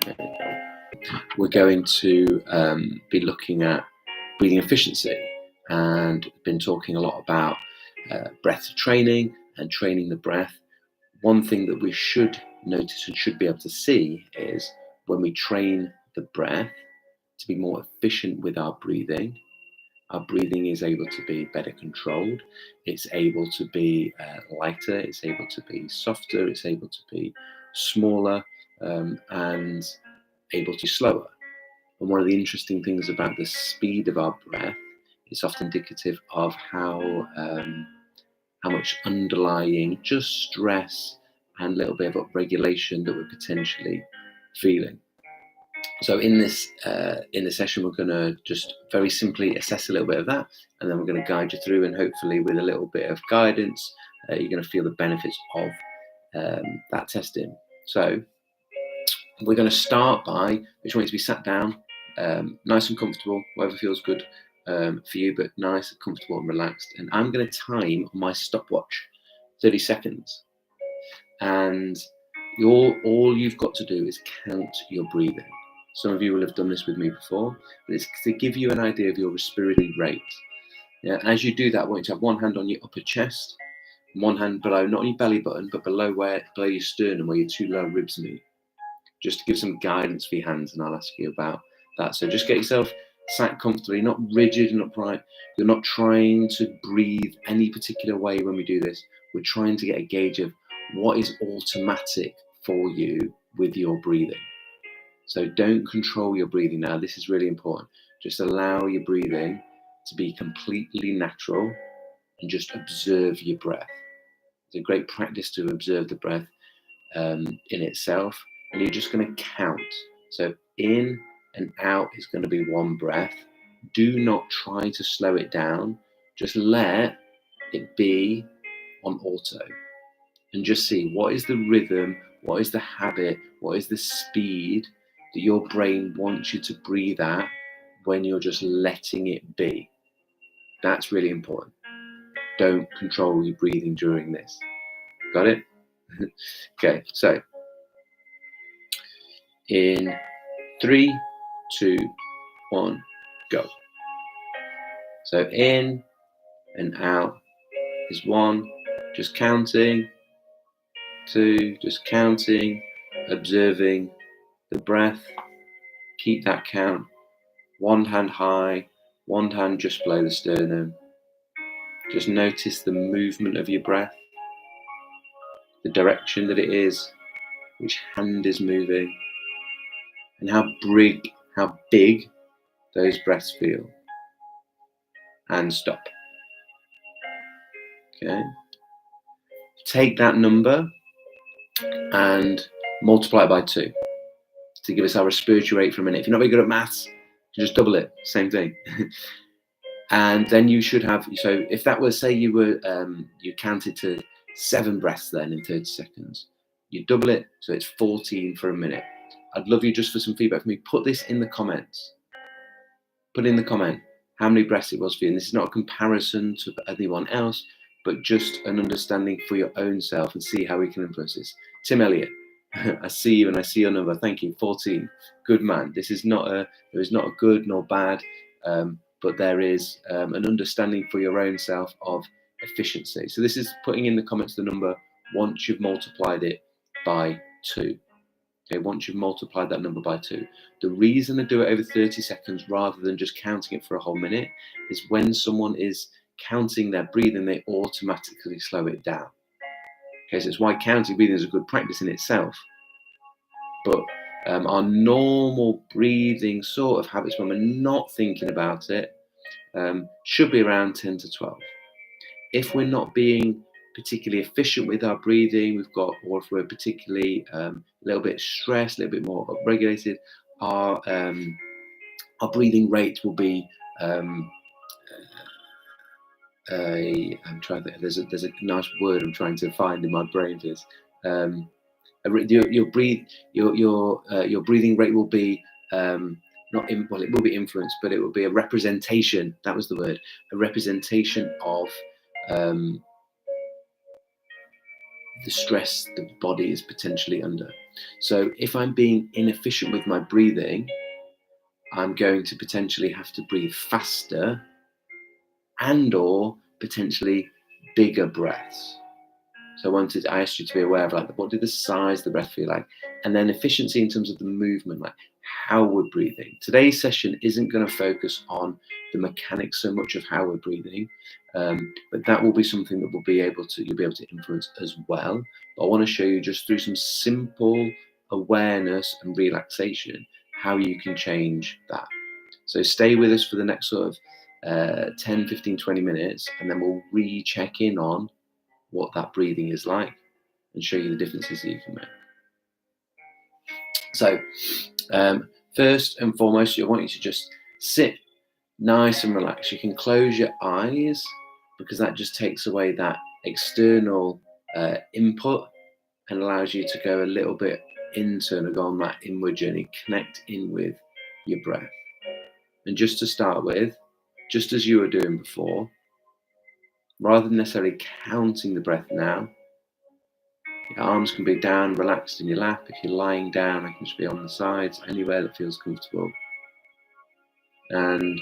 There we go. We're going to be looking at breathing efficiency, and been talking a lot about breath training and training the breath. One thing that we should notice and should be able to see is when we train the breath to be more efficient with our breathing is able to be better controlled. It's able to be lighter. It's able to be softer. It's able to be smaller, and able to be slower. And one of the interesting things about the speed of our breath, it's often indicative of how much underlying just stress and a little bit of upregulation that we're potentially feeling. So in this session, we're going to just very simply assess a little bit of that, and then we're going to guide you through, and hopefully with a little bit of guidance, you're going to feel the benefits of that testing. So we're going to start by, I just want you to be sat down, nice and comfortable, whatever feels good for you, but nice, comfortable and relaxed. And I'm going to time on my stopwatch 30 seconds. And all you've got to do is count your breathing. Some of you will have done this with me before, but it's to give you an idea of your respiratory rate. Yeah, as you do that, I want you to have one hand on your upper chest, one hand below, not on your belly button, but below your sternum, where your two lower ribs meet, just to give some guidance for your hands, and I'll ask you about that. So just get yourself sat comfortably, not rigid and upright. You're not trying to breathe any particular way when we do this. We're trying to get a gauge of what is automatic for you with your breathing. So don't control your breathing now. This is really important. Just allow your breathing to be completely natural and just observe your breath. It's a great practice to observe the breath in itself. And you're just going to count. So in and out is going to be one breath. Do not try to slow it down. Just let it be on auto. And just see, what is the rhythm, what is the habit, what is the speed that your brain wants you to breathe at when you're just letting it be. That's really important. Don't control your breathing during this. Got it? Okay, so in 3, 2, 1, go. So in and out is 1, just counting. 2, just counting, observing the breath. Keep that count. One hand high, one hand just below the sternum. Just notice the movement of your breath, the direction that it is, which hand is moving, and how big those breaths feel. And stop. Okay. Take that number and multiply it by 2 to give us our respiratory rate for a minute. If you're not very good at maths, just double it. Same thing. And then you should have. So if that was, say, you counted to 7 breaths then in 30 seconds, you double it, so it's 14 for a minute. I'd love you just for some feedback from me. Put this in the comments. Put in the comment how many breaths it was for you. And this is not a comparison to anyone else, but just an understanding for your own self, and see how we can influence this. Tim Elliott, I see you and I see your number. Thank you. 14. Good man. There is not a good nor bad, but there is an understanding for your own self of efficiency. So this is putting in the comments the number once you've multiplied it by 2. Okay, once you've multiplied that number by 2. The reason I do it over 30 seconds rather than just counting it for a whole minute is when someone is counting their breathing, they automatically slow it down. Okay, so it's why counting breathing is a good practice in itself. But our normal breathing sort of habits, when we're not thinking about it, should be around 10 to 12. If we're not being particularly efficient with our breathing, or if we're particularly a little bit stressed, a little bit more upregulated, our breathing rate will be I'm trying to. There's a nice word I'm trying to find in my brain. Is your breathing rate will be it will be influenced, but it will be a representation. That was the word. A representation of the stress the body is potentially under. So if I'm being inefficient with my breathing, I'm going to potentially have to breathe faster and or potentially bigger breaths. So I asked you to be aware of like, what did the size of the breath feel like? And then efficiency in terms of the movement, like how we're breathing. Today's session isn't going to focus on the mechanics so much of how we're breathing, but that will be something that you'll be able to influence as well. But I want to show you just through some simple awareness and relaxation, how you can change that. So stay with us for the next sort of 10, 15, 20 minutes, and then we'll recheck in on what that breathing is like and show you the differences that you can make. So first and foremost, I want you to just sit nice and relaxed. You can close your eyes because that just takes away that external input and allows you to go a little bit internal, go on that inward journey, connect in with your breath. And just to start with, just as you were doing before, rather than necessarily counting the breath now, your arms can be down, relaxed in your lap. If you're lying down, it can just be on the sides, anywhere that feels comfortable. And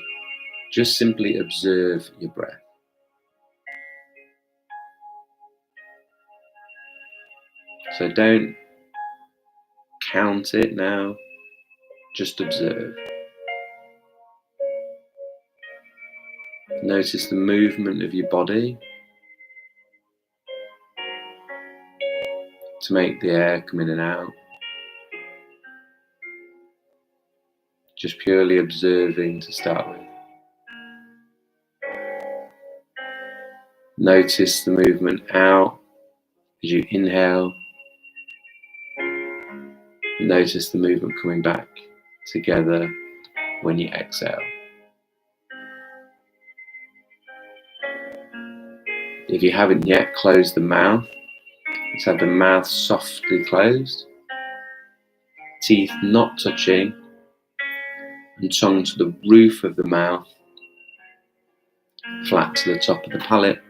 just simply observe your breath. So don't count it now, just observe. Notice the movement of your body to make the air come in and out. Just purely observing to start with. Notice the movement out as you inhale. Notice the movement coming back together when you exhale. If you haven't yet closed the mouth, let's have the mouth softly closed, teeth not touching, and tongue to the roof of the mouth, flat to the top of the palate,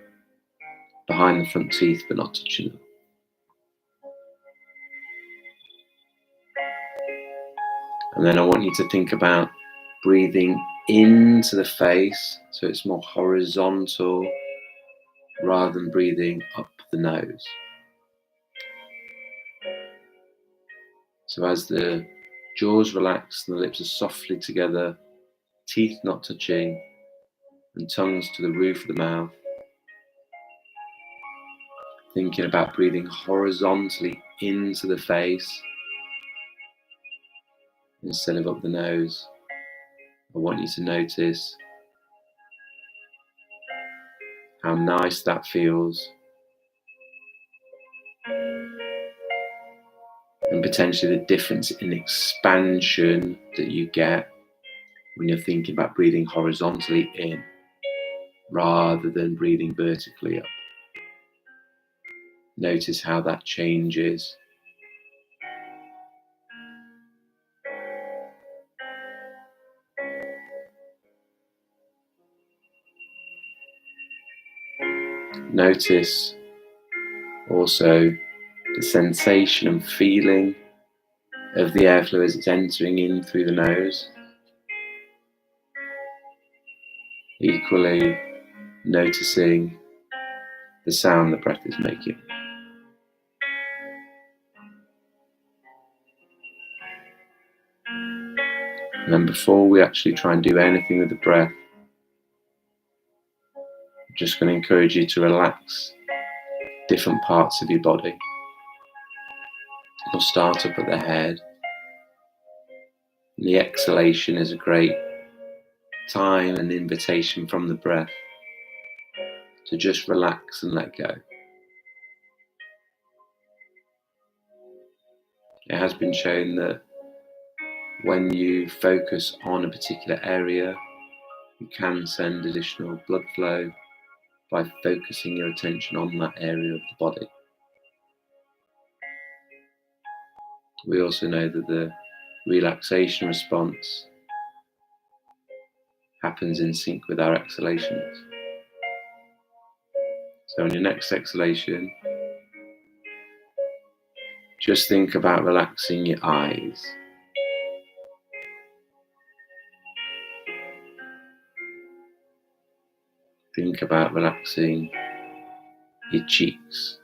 behind the front teeth but not touching them. And then I want you to think about breathing into the face, so it's more horizontal rather than breathing up the nose. So as the jaws relax and the lips are softly together, teeth not touching, and tongues to the roof of the mouth, thinking about breathing horizontally into the face instead of up the nose. I want you to notice how nice that feels, and potentially the difference in expansion that you get when you're thinking about breathing horizontally in rather than breathing vertically up. Notice how that changes. Notice also the sensation and feeling of the airflow as it's entering in through the nose. Equally noticing the sound the breath is making. And then before we actually try and do anything with the breath, I'm just going to encourage you to relax different parts of your body. We'll start up at the head. And the exhalation is a great time and invitation from the breath to just relax and let go. It has been shown that when you focus on a particular area, you can send additional blood flow by focusing your attention on that area of the body. We also know that the relaxation response happens in sync with our exhalations. So on your next exhalation, Just think about relaxing your eyes. Think about relaxing your cheeks.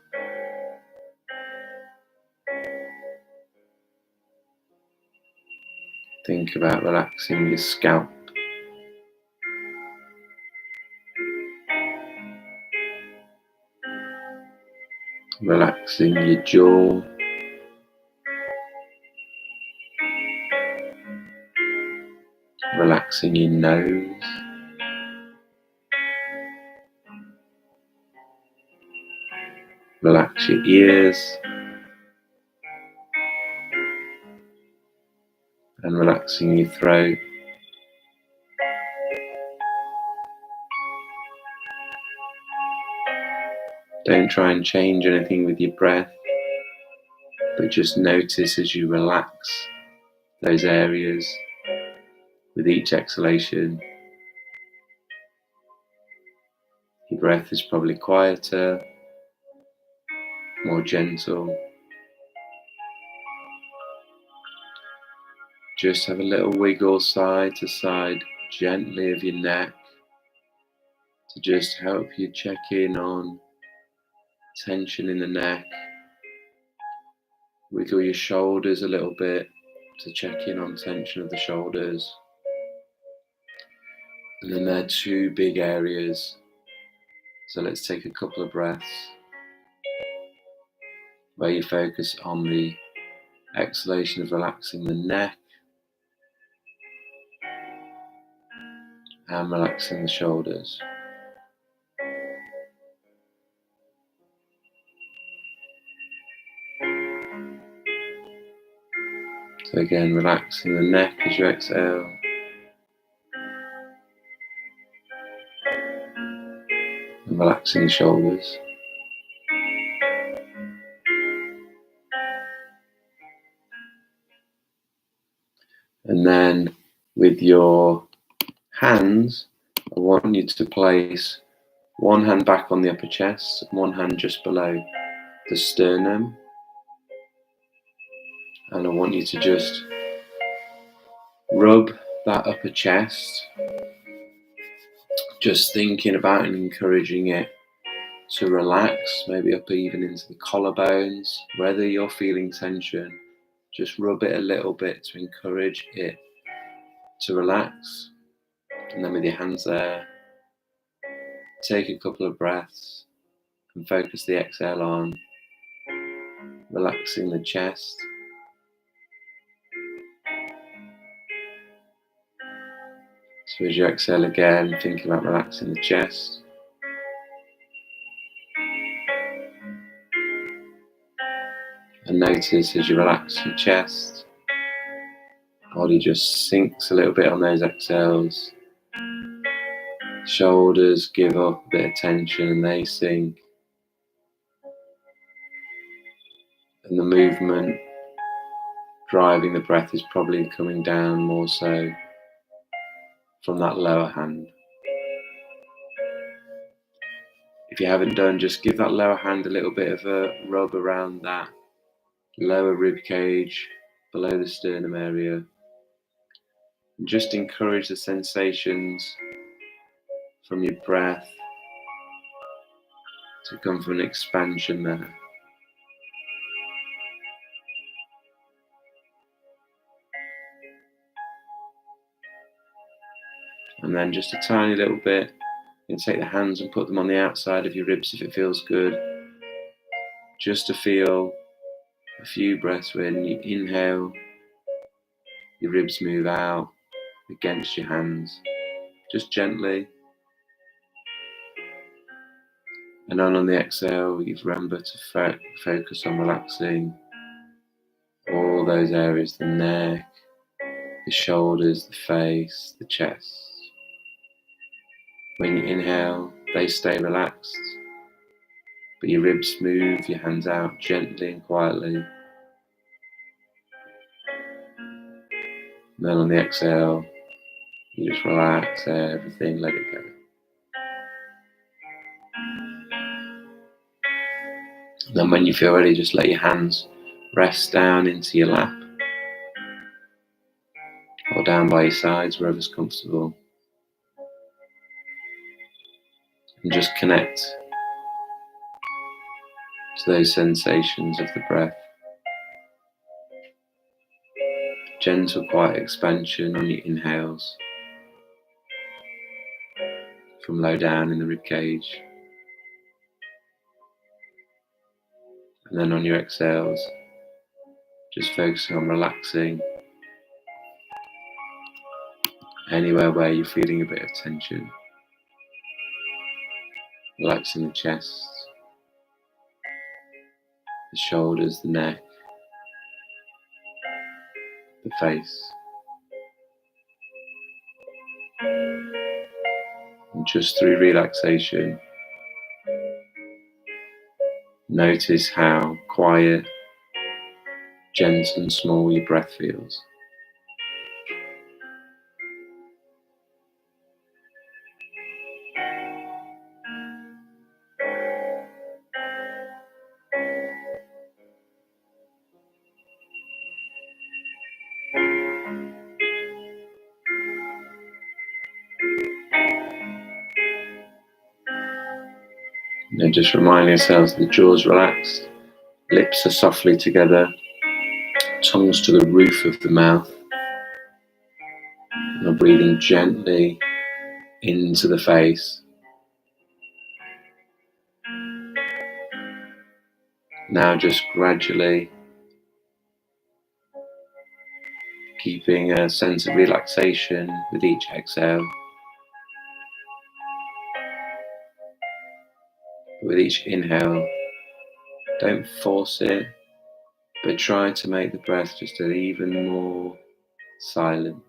Think about relaxing your scalp. Relaxing your jaw. Relaxing your nose. Relax your ears. And relaxing your throat. Don't try and change anything with your breath, but just notice as you relax those areas with each exhalation. Your breath is probably quieter, more gentle. Just have a little wiggle side to side gently of your neck to just help you check in on tension in the neck. Wiggle your shoulders a little bit to check in on tension of the shoulders. And then there are two big areas. So let's take a couple of breaths where you focus on the exhalation of relaxing the neck and relaxing the shoulders. So again, relaxing the neck as you exhale. And relaxing the shoulders. And then with your hands, I want you to place one hand back on the upper chest and one hand just below the sternum. And I want you to just rub that upper chest, just thinking about and encouraging it to relax, maybe up even into the collarbones. Whether you're feeling tension, just rub it a little bit to encourage it to relax. And then with your hands there, take a couple of breaths and focus the exhale on relaxing the chest. So as you exhale again, thinking about relaxing the chest. And notice as you relax your chest, body just sinks a little bit on those exhales. Shoulders give up a bit of tension and they sink. And the movement driving the breath is probably coming down more so from that lower hand. If you haven't done, just give that lower hand a little bit of a rub around that lower rib cage below the sternum area. And just encourage the sensations from your breath to come from an expansion there. And then just a tiny little bit, you can take the hands and put them on the outside of your ribs if it feels good. Just to feel a few breaths when you inhale, your ribs move out against your hands, just gently. And then on the exhale, you remember to focus on relaxing all those areas, the neck, the shoulders, the face, the chest. When you inhale, they stay relaxed, but your ribs move, your hands out gently and quietly. And then on the exhale, you just relax everything, let it go. And then when you feel ready, just let your hands rest down into your lap or down by your sides, wherever's comfortable. And just connect to those sensations of the breath. Gentle, quiet expansion on your inhales from low down in the ribcage. And then on your exhales, just focusing on relaxing anywhere where you're feeling a bit of tension. Relaxing the chest, the shoulders, the neck, the face. And just through relaxation, notice how quiet, gentle and small your breath feels. And then just reminding ourselves the jaw's relaxed, lips are softly together, tongues to the roof of the mouth. And we're breathing gently into the face. Now just gradually keeping a sense of relaxation with each exhale. With each inhale, don't force it, but try to make the breath just even more silent.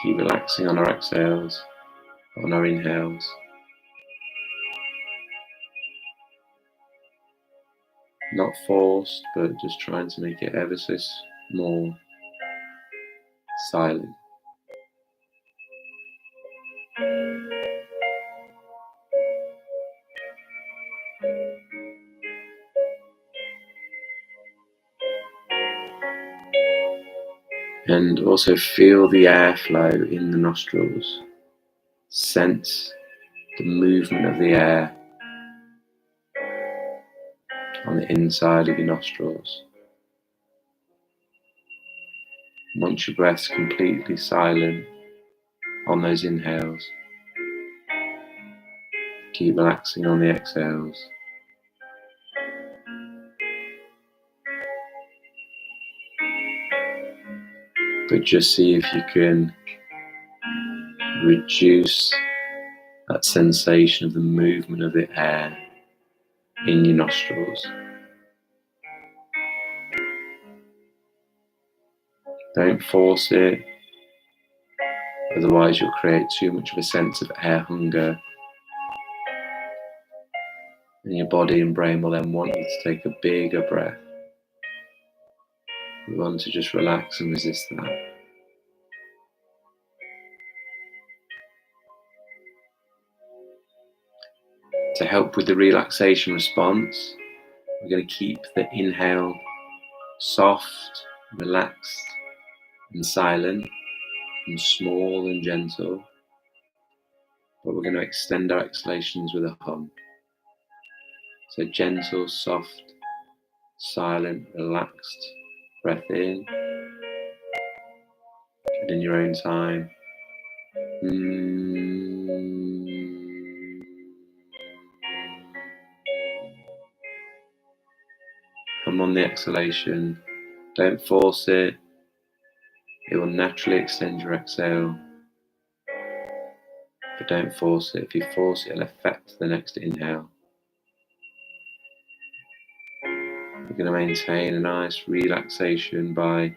Keep relaxing on our exhales, on our inhales. Not forced, but just trying to make it ever so more silent. And also feel the airflow in the nostrils. Sense the movement of the air on the inside of your nostrils. Once your breath's completely silent on those inhales, keep relaxing on the exhales. But just see if you can reduce that sensation of the movement of the air in your nostrils. Don't force it, otherwise you'll create too much of a sense of air hunger, and your body and brain will then want you to take a bigger breath. We want to just relax and resist that. To help with the relaxation response, we're going to keep the inhale soft, relaxed and silent and small and gentle, but we're going to extend our exhalations with a hum. So gentle, soft, silent, relaxed breath in, and in your own time. Hum on the exhalation. Don't force it. It will naturally extend your exhale, but don't force it. If you force it, it'll affect the next inhale. We're going to maintain a nice relaxation by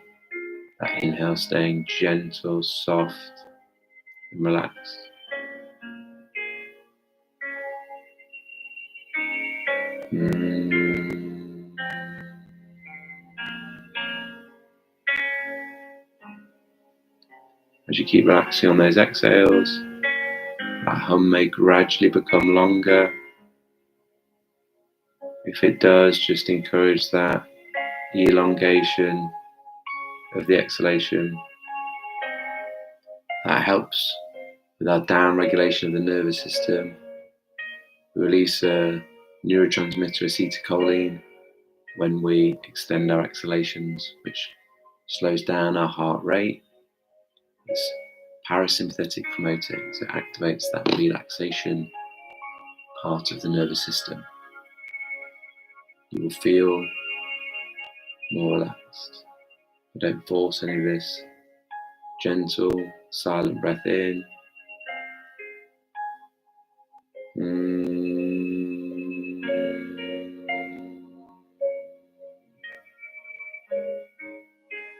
that inhale staying gentle, soft and relaxed. As you keep relaxing on those exhales, that hum may gradually become longer. If it does, just encourage that elongation of the exhalation. That helps with our down regulation of the nervous system. We release a neurotransmitter acetylcholine when we extend our exhalations, which slows down our heart rate. It's parasympathetic promoting, so it activates that relaxation part of the nervous system. You will feel more relaxed. But don't force any of this. Gentle, silent breath in.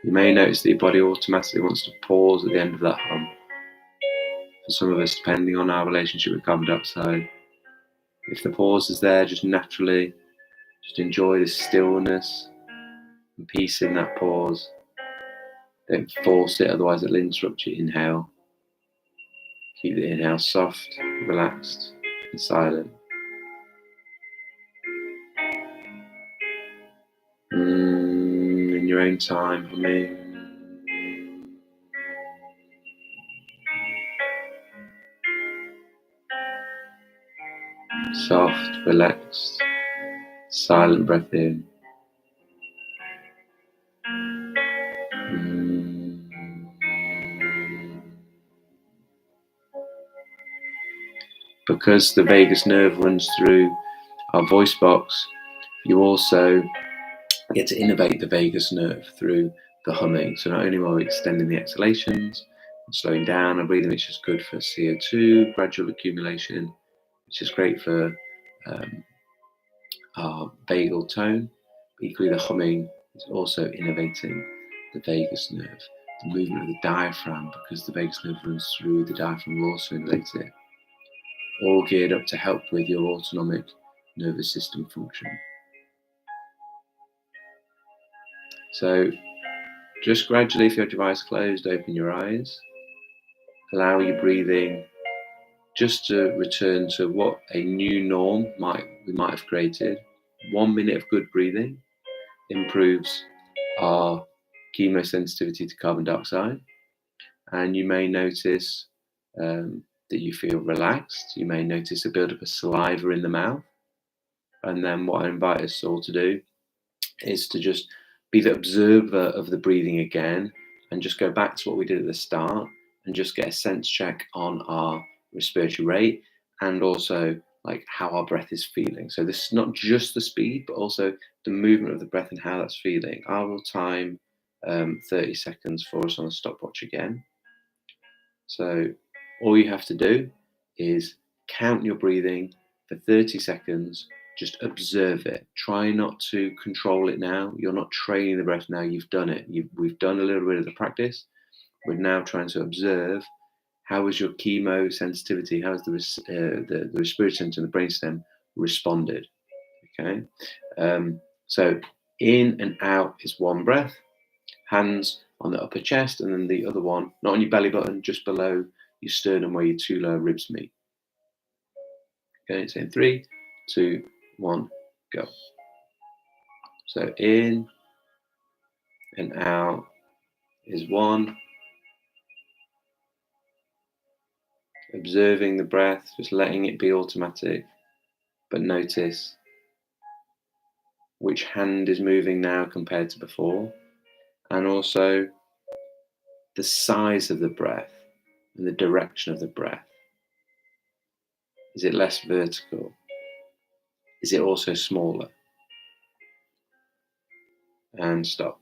You may notice that your body automatically wants to pause at the end of that hum. For some of us, depending on our relationship with carbon dioxide, if the pause is there, just naturally, just enjoy the stillness and peace in that pause. Don't force it, otherwise it'll interrupt your inhale. Keep the inhale soft, relaxed, and silent. In your own time, humming. Soft, relaxed, silent breath in. Because the vagus nerve runs through our voice box, you also get to innervate the vagus nerve through the humming. So not only are we extending the exhalations and slowing down and breathing, which is good for CO2 gradual accumulation, which is great for our vagal tone. But equally, the humming is also innervating the vagus nerve. The movement of the diaphragm, because the vagus nerve runs through the diaphragm, will also innervate it. All geared up to help with your autonomic nervous system function. So just gradually, if you have your eyes closed, open your eyes. Allow your breathing just to return to what a new norm we might have created. 1 minute of good breathing improves our chemosensitivity to carbon dioxide. And you may notice that you feel relaxed. You may notice a build-up of saliva in the mouth. And then what I invite us all to do is to just be the observer of the breathing again and just go back to what we did at the start and just get a sense check on our respiratory rate and also like how our breath is feeling. So this is not just the speed, but also the movement of the breath and how that's feeling. I will time 30 seconds for us on a stopwatch again. So all you have to do is count your breathing for 30 seconds. Just observe it. Try not to control it now. You're not training the breath now. You've done it. We've done a little bit of the practice. We're now trying to observe how is your chemosensitivity, how is the respiratory center and the brainstem responded. Okay. So in and out is one breath. Hands on the upper chest, and then the other one, not on your belly button, just below your sternum where your two lower ribs meet. Okay, so in 3, 2, 1, go. So in and out is 1. Observing the breath, just letting it be automatic, but notice which hand is moving now compared to before, and also the size of the breath and the direction of the breath. Is it less vertical? Is it also smaller? And stop.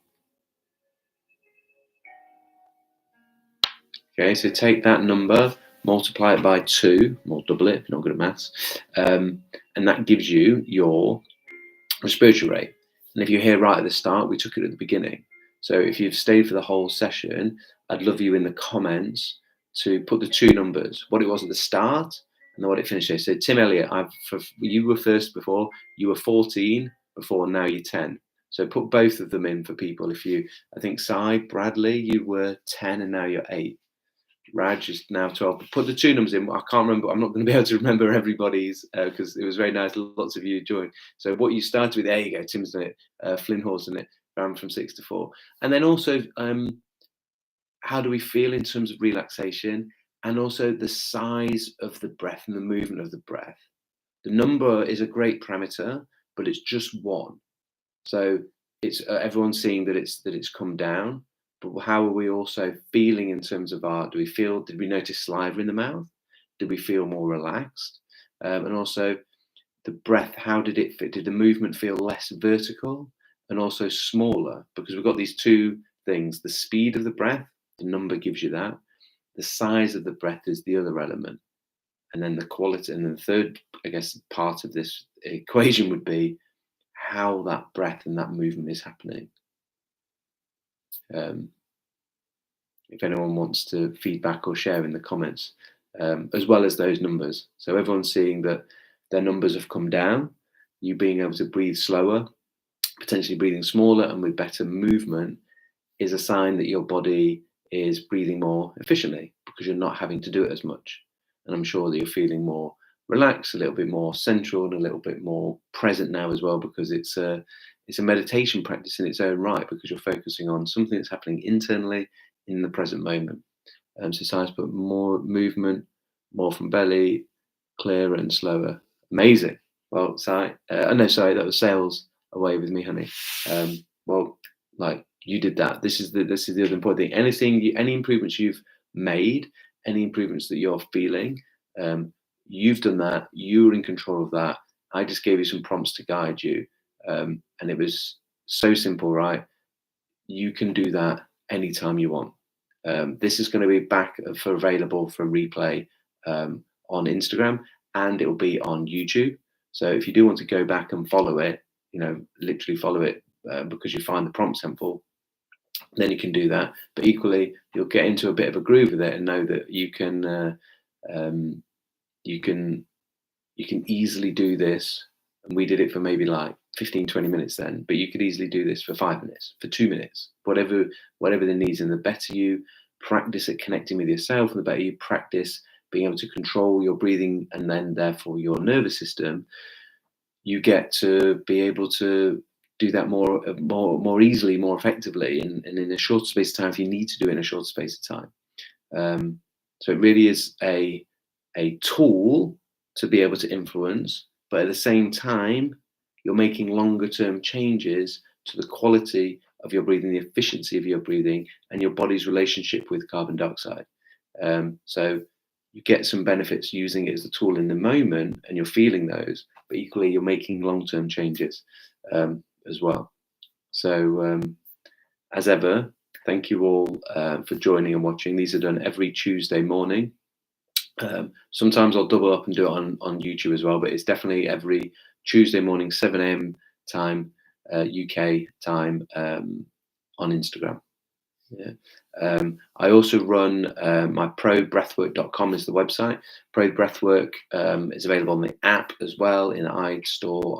Okay, so take that number, multiply it by 2, or double it if you're not good at maths, and that gives you your respiratory rate. And if you're here right at the start, we took it at the beginning. So if you've stayed for the whole session, I'd love you in the comments to put the two numbers, what it was at the start and then what it finished. So Tim Elliott, you were first before, you were 14 before, now you're 10. So put both of them in for people. I think Bradley, you were 10 and now you're 8. Raj is now 12. Put the two numbers in. I can't remember. I'm not going to be able to remember everybody's because it was very nice. Lots of you joined. So what you started with, there you go. Tim's done it. Flynn Horse done it. Ran from 6 to 4. And then also, how do we feel in terms of relaxation, and also the size of the breath and the movement of the breath. The number is a great parameter, but it's just one. So it's everyone's seeing that it's come down, but how are we also feeling in terms of our? Did we notice saliva in the mouth? Did we feel more relaxed? And also the breath. How did it fit? Did the movement feel less vertical and also smaller? Because we've got these two things: the speed of the breath, the number gives you that. The size of the breath is the other element, and then the quality. And then the third, I guess, part of this equation would be how that breath and that movement is happening. If anyone wants to feedback or share in the comments, as well as those numbers. So everyone's seeing that their numbers have come down, you being able to breathe slower, potentially breathing smaller and with better movement is a sign that your body is breathing more efficiently because you're not having to do it as much. And I'm sure that you're feeling more relaxed, a little bit more central, and a little bit more present now as well, because it's a meditation practice in its own right, because you're focusing on something that's happening internally in the present moment. So science put more movement, more from belly, clearer and slower. Amazing. Well, sorry, that was sales away with me, honey. Well, like you did that. This is the other important thing. Any improvements you've made, any improvements that you're feeling, you've done that. You're in control of that. I just gave you some prompts to guide you, and it was so simple, right? You can do that anytime you want. This is going to be back for available for replay on Instagram, and it will be on YouTube. So if you do want to go back and follow it, literally follow it because you find the prompts helpful, then you can do that. But equally, you'll get into a bit of a groove with it and know that you can easily do this. And we did it for maybe like 15-20 minutes then, but you could easily do this for 5 minutes, for 2 minutes, whatever the needs. And the better you practice at connecting with yourself, and the better you practice being able to control your breathing and then therefore your nervous system, you get to be able to do that more easily, more effectively, and in a short space of time if you need to do it in a short space of time. So it really is a tool to be able to influence, but at the same time, you're making longer term changes to the quality of your breathing, the efficiency of your breathing, and your body's relationship with carbon dioxide. So you get some benefits using it as a tool in the moment, and you're feeling those, but equally you're making long term changes as well. So as ever, thank you all for joining and watching. These are done every Tuesday morning. Sometimes I'll double up and do it on YouTube as well, but it's definitely every Tuesday morning, 7 a.m. time, UK time, on Instagram. Yeah. I also run my probreathwork.com is the website. Pro Breathwork is available on the app as well in iStore,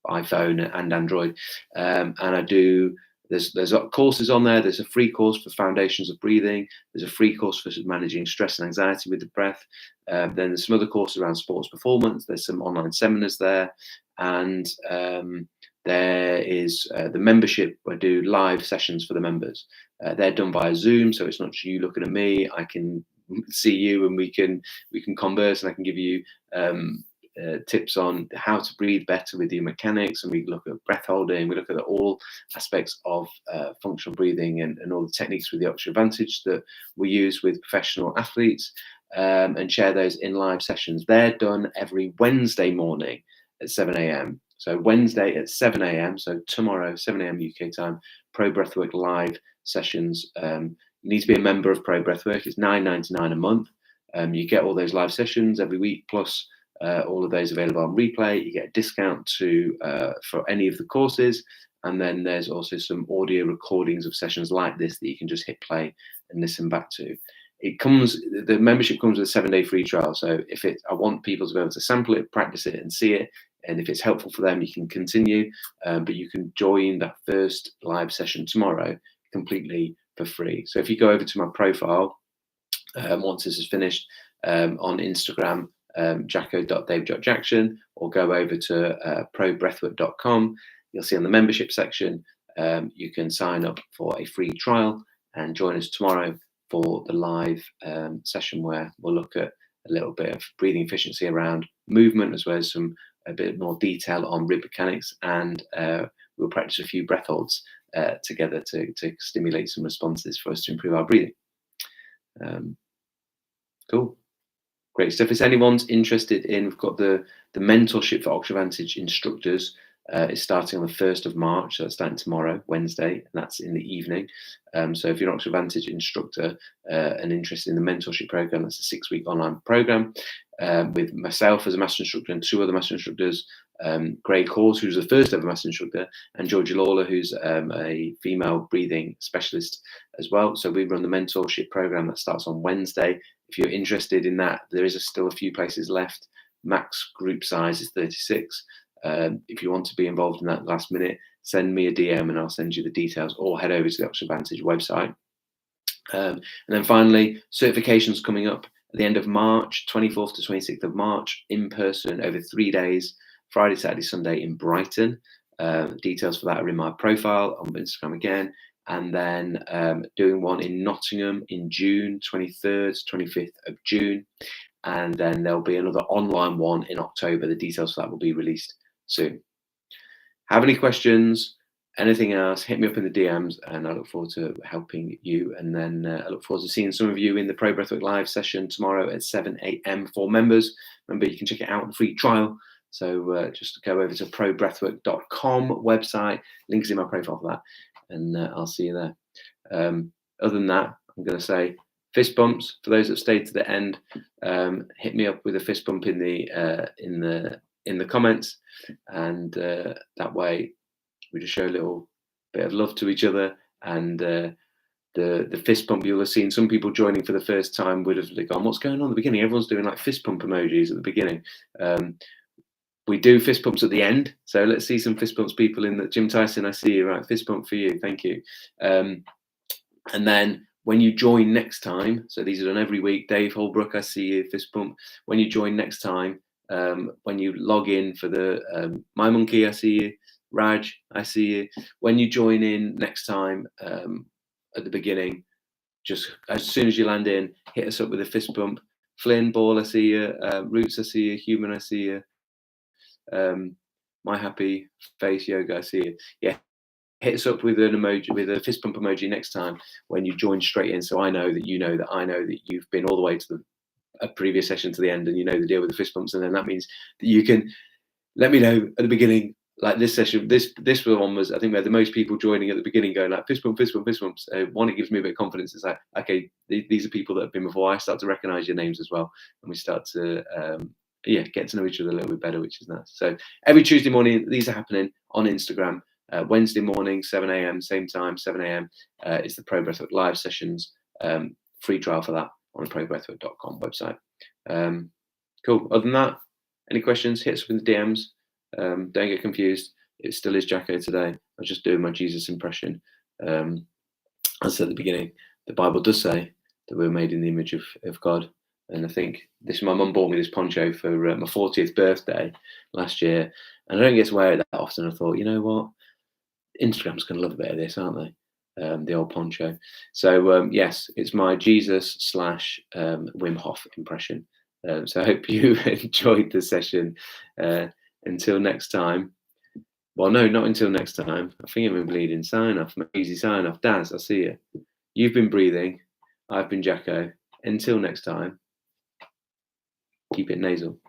iPhone and Android. And I do. There's courses on there. There's a free course for foundations of breathing. There's a free course for managing stress and anxiety with the breath. Then there's some other courses around sports performance. There's some online seminars there, and there is the membership. I do live sessions for the members. They're done via Zoom, so it's not just you looking at me. I can see you, and we can converse, and I can give you tips on how to breathe better with your mechanics, and we look at breath holding, we look at all aspects of functional breathing and all the techniques with the Oxygen Advantage that we use with professional athletes, and share those in live sessions. They're done every Wednesday morning at 7 a.m. So Wednesday at 7 a.m. So tomorrow, 7 a.m. UK time, Pro Breathwork live sessions. You need to be a member of Pro Breathwork. It's $9.99 a month. You get all those live sessions every week, plus all of those available on replay. You get a discount for any of the courses, and then there's also some audio recordings of sessions like this that you can just hit play and listen back to. The membership comes with a 7-day free trial. So I want people to be able to sample it, practice it, and see it. And if it's helpful for them, you can continue. But you can join that first live session tomorrow completely for free. So if you go over to my profile, once this is finished, on Instagram, jacko.dave.jackson, or go over to probreathwork.com, you'll see on the membership section, you can sign up for a free trial and join us tomorrow for the live session where we'll look at a little bit of breathing efficiency around movement, as well as a bit more detail on rib mechanics, and we'll practice a few breath holds together to stimulate some responses for us to improve our breathing. Cool. Great stuff. If anyone's interested in, we've got the mentorship for Oxford Advantage instructors. It's starting on the 1st of March, so it's starting tomorrow, Wednesday, and that's in the evening. So if you're an Oxford Advantage instructor and interested in the mentorship program, that's a 6-week online program with myself as a master instructor and 2 other master instructors, Greg Hawes, who's the first ever master instructor, and Georgia Lawler, who's a female breathing specialist as well. So we run the mentorship program that starts on Wednesday. If you're interested in that, there is still a few places left. Max group size is 36. If you want to be involved in that last minute, send me a DM and I'll send you the details, or head over to the Oxford Advantage website. And then finally, certifications coming up at the end of March, 24th to 26th of March, in person over 3 days, Friday, Saturday, Sunday in Brighton. Details for that are in my profile on Instagram again. And then doing one in Nottingham in June, 23rd to 25th of June. And then there'll be another online one in October. The details for that will be released soon. Have any questions, anything else, hit me up in the DMs, and I look forward to helping you. And then I look forward to seeing some of you in the Pro Breathwork live session tomorrow at 7 a.m. for members. Remember, you can check it out on free trial. So just go over to probreathwork.com website. Links in my profile for that. And I'll see you there. Other than that, I'm going to say fist bumps for those that stayed to the end. Hit me up with a fist bump in the comments, and that way we just show a little bit of love to each other. And the fist bump, you'll have seen some people joining for the first time would have gone, "What's going on at the beginning?" Everyone's doing like fist pump emojis at the beginning. We do fist bumps at the end, so let's see some fist bumps. People in the Jim Tyson, I see you. Right, fist bump for you, thank you. And then when you join next time, so these are done every week. Dave Holbrook, I see you, fist bump. When you join next time, when you log in for the My Monkey, I see you. Raj, I see you. When you join in next time at the beginning, just as soon as you land in, hit us up with a fist bump. Flynn, Ball, I see you. Roots, I see you. Human, I see you. My happy face yoga, I see you. Yeah, hit us up with an emoji, with a fist bump emoji next time when you join straight in, so I know that you know that I know that you've been all the way to a previous session to the end, and you know the deal with the fist bumps. And then that means that you can let me know at the beginning, like this session, this one was, I think we had the most people joining at the beginning going like fist bump, fist bump, fist bumps. One, it gives me a bit of confidence. It's like, okay, these are people that have been before. I start to recognize your names as well, and we start to get to know each other a little bit better, which is nice. So every Tuesday morning, these are happening on Instagram. Wednesday morning, 7 a.m, same time, 7 a.m. It's the Pro Breathwork live sessions. Free trial for that on the probreathwork.com website. Cool. Other than that, any questions, hit us with the DMs. Don't get confused. It still is Jacko today. I was just doing my Jesus impression. As I said at the beginning, the Bible does say that we're made in the image of God. And I think my mum bought me this poncho for my 40th birthday last year. And I don't get to wear it that often. I thought, you know what? Instagram's going to love a bit of this, aren't they? The old poncho. So yes, it's my Jesus / Wim Hof impression. So I hope you enjoyed the session. Until next time. Well, no, not until next time. I think I'm bleeding. Sign off. Easy sign off. Daz, I see you. You've been breathing. I've been Jacko. Until next time, keep it nasal.